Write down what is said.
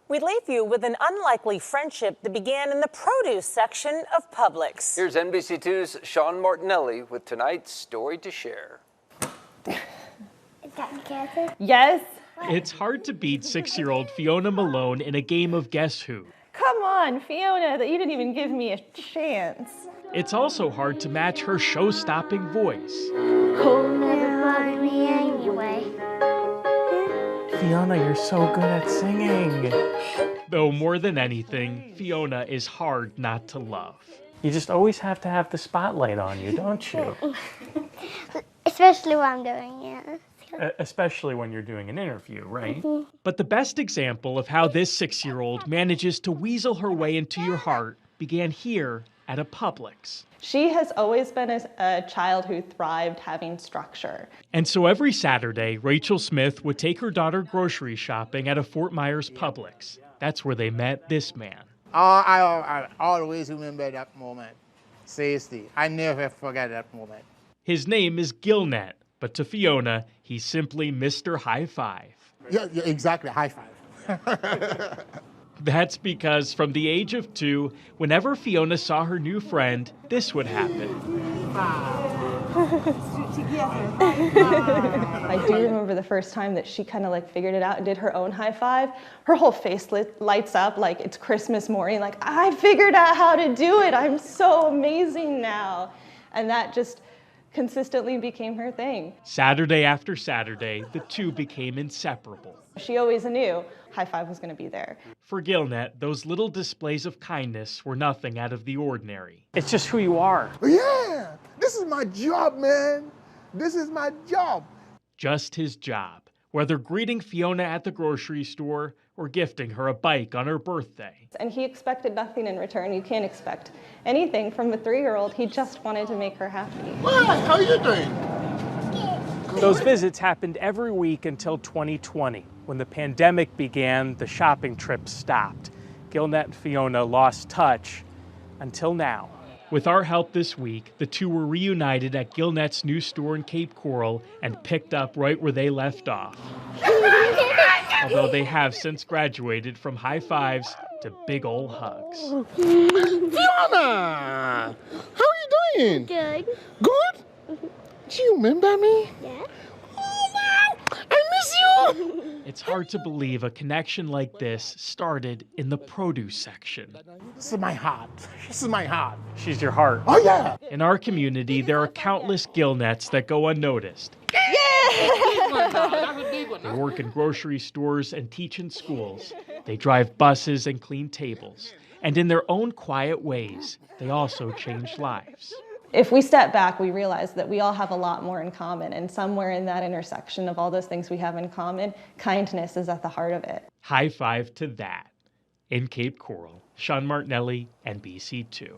We leave you with an unlikely friendship that began in the produce section of Publix. Here's NBC2's Sean Martinelli with tonight's story to share. Is that Kathy? Yes. It's hard to beat 6-year-old Fiona Malone in a game of Guess Who. Come on, Fiona, you didn't even give me a chance. It's also hard to match her show-stopping voice. Who'll never bother me anyway. Fiona, you're so good at singing. Though more than anything, Fiona is hard not to love. You just always have to have the spotlight on you, don't you? Especially when I'm doing it. Especially when you're doing an interview, right? But the best example of how this 6-year-old manages to weasel her way into your heart began here at a Publix. She has always been a child who thrived having structure. And so every Saturday, Rachel Smith would take her daughter grocery shopping at a Fort Myers Publix. That's where they met this man. I always remember that moment. Seriously, I never forget that moment. His name is Gilnet, but to Fiona, he's simply Mr. High Five. Yeah, exactly, high five. That's because from the age of 2, whenever Fiona saw her new friend, this would happen. I do remember the first time that she kind of figured it out and did her own high five. Her whole face lights up like it's Christmas morning, like, I figured out how to do it. I'm so amazing now. And that just consistently became her thing. Saturday after Saturday, the two became inseparable. She always knew high five was going to be there. For Gilnet, those little displays of kindness were nothing out of the ordinary. It's just who you are. Yeah, this is my job, man. This is my job. Just his job, whether greeting Fiona at the grocery store or gifting her a bike on her birthday. And he expected nothing in return. You can't expect anything from a 3-year-old. He just wanted to make her happy. Hi, how are you doing? Those visits happened every week until 2020. When the pandemic began, the shopping trips stopped. Gilnet and Fiona lost touch until now. With our help this week, the two were reunited at Gilnet's new store in Cape Coral and picked up right where they left off. Although they have since graduated from high fives to big ol' hugs. Fiona! How are you doing? Good. Good? Do you remember me? Yeah. Oh, wow! I miss you! It's hard to believe a connection like this started in the produce section. This is my heart. This is my heart. She's your heart. Oh, yeah! In our community, there are countless Gilnets that go unnoticed. They work in grocery stores and teach in schools. They drive buses and clean tables. And in their own quiet ways, they also change lives. If we step back, we realize that we all have a lot more in common, and somewhere in that intersection of all those things we have in common, kindness is at the heart of it. High five to that. In Cape Coral, Sean Martinelli, NBC2.